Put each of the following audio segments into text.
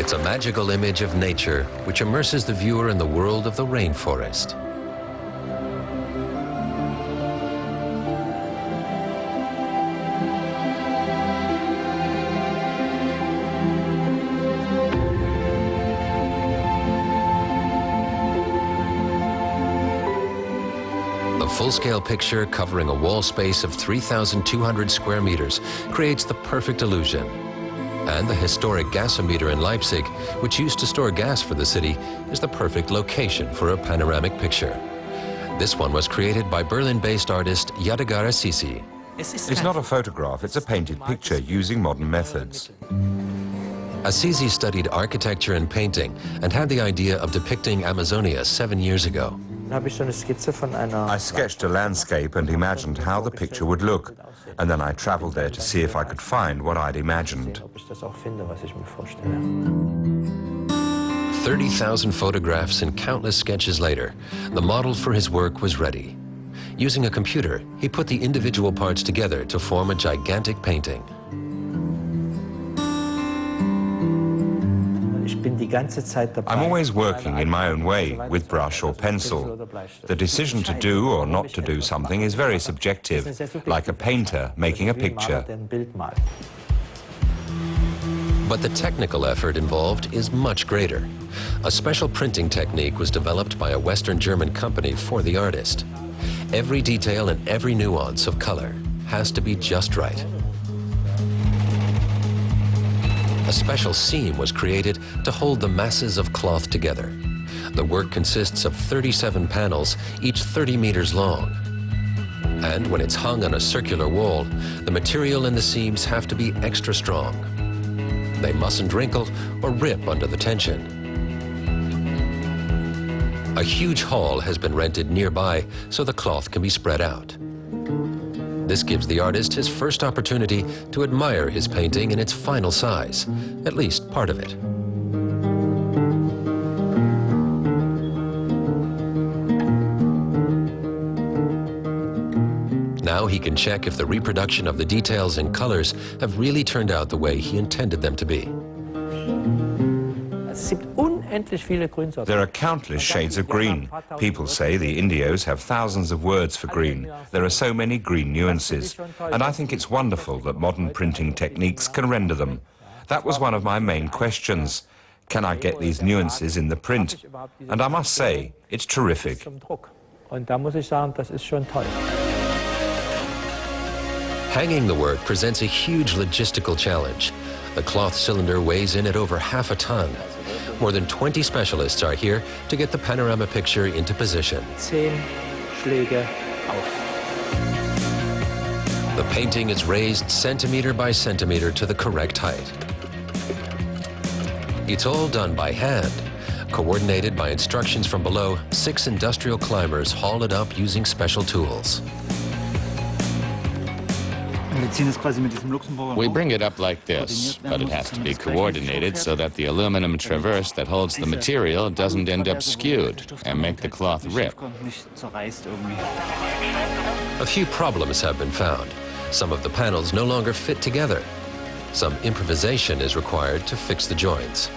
It's a magical image of nature which immerses the viewer in the world of the rainforest. A full-scale picture covering a wall space of 3,200 square meters creates the perfect illusion. And the historic gasometer in Leipzig, which used to store gas for the city, is the perfect location for a panoramic picture. This one was created by Berlin-based artist Yadigar Assisi. It's not a photograph, it's a painted picture using modern methods. Assisi studied architecture and painting and had the idea of depicting Amazonia 7 years ago. I sketched a landscape and imagined how the picture would look, and then I traveled there to see if I could find what I'd imagined. 30,000 photographs and countless sketches later, the model for his work was ready. Using a computer, he put the individual parts together to form a gigantic painting. I'm always working in my own way, with brush or pencil. The decision to do or not to do something is very subjective, like a painter making a picture. But the technical effort involved is much greater. A special printing technique was developed by a Western German company for the artist. Every detail and every nuance of color has to be just right. A special seam was created to hold the masses of cloth together. The work consists of 37 panels, each 30 meters long. And when it's hung on a circular wall, the material in the seams have to be extra strong. They mustn't wrinkle or rip under the tension. A huge hall has been rented nearby so the cloth can be spread out. This gives the artist his first opportunity to admire his painting in its final size, at least part of it. Now he can check if the reproduction of the details and colors have really turned out the way he intended them to be. There are countless shades of green. People say the Indios have thousands of words for green. There are so many green nuances. And I think it's wonderful that modern printing techniques can render them. That was one of my main questions. Can I get these nuances in the print? And I must say, it's terrific. Hanging the work presents a huge logistical challenge. The cloth cylinder weighs in at over half a ton. More than 20 specialists are here to get the panorama picture into position. 10 Schläge auf. The painting is raised centimeter by centimeter to the correct height. It's all done by hand. Coordinated by instructions from below, 6 industrial climbers haul it up using special tools. We bring it up like this, but it has to be coordinated so that the aluminum traverse that holds the material doesn't end up skewed and make the cloth rip. A few problems have been found. Some of the panels no longer fit together. Some improvisation is required to fix the joints.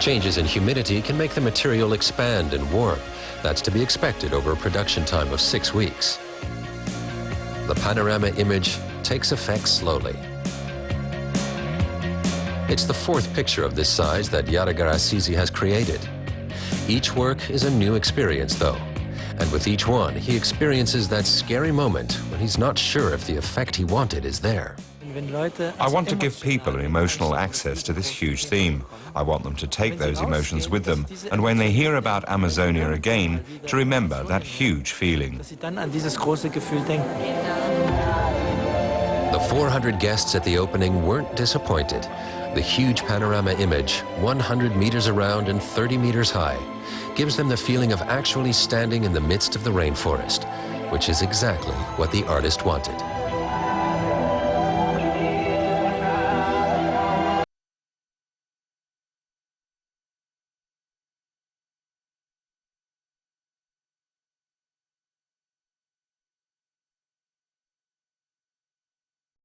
Changes in humidity can make the material expand and warp. That's to be expected over a production time of 6 weeks. The panorama image takes effect slowly. It's the 4th picture of this size that Yadigar Assisi has created. Each work is a new experience, though. And with each one, he experiences that scary moment when he's not sure if the effect he wanted is there. I want to give people an emotional access to this huge theme. I want them to take those emotions with them, and when they hear about Amazonia again, to remember that huge feeling. The 400 guests at the opening weren't disappointed. The huge panorama image, 100 meters around and 30 meters high, gives them the feeling of actually standing in the midst of the rainforest, which is exactly what the artist wanted.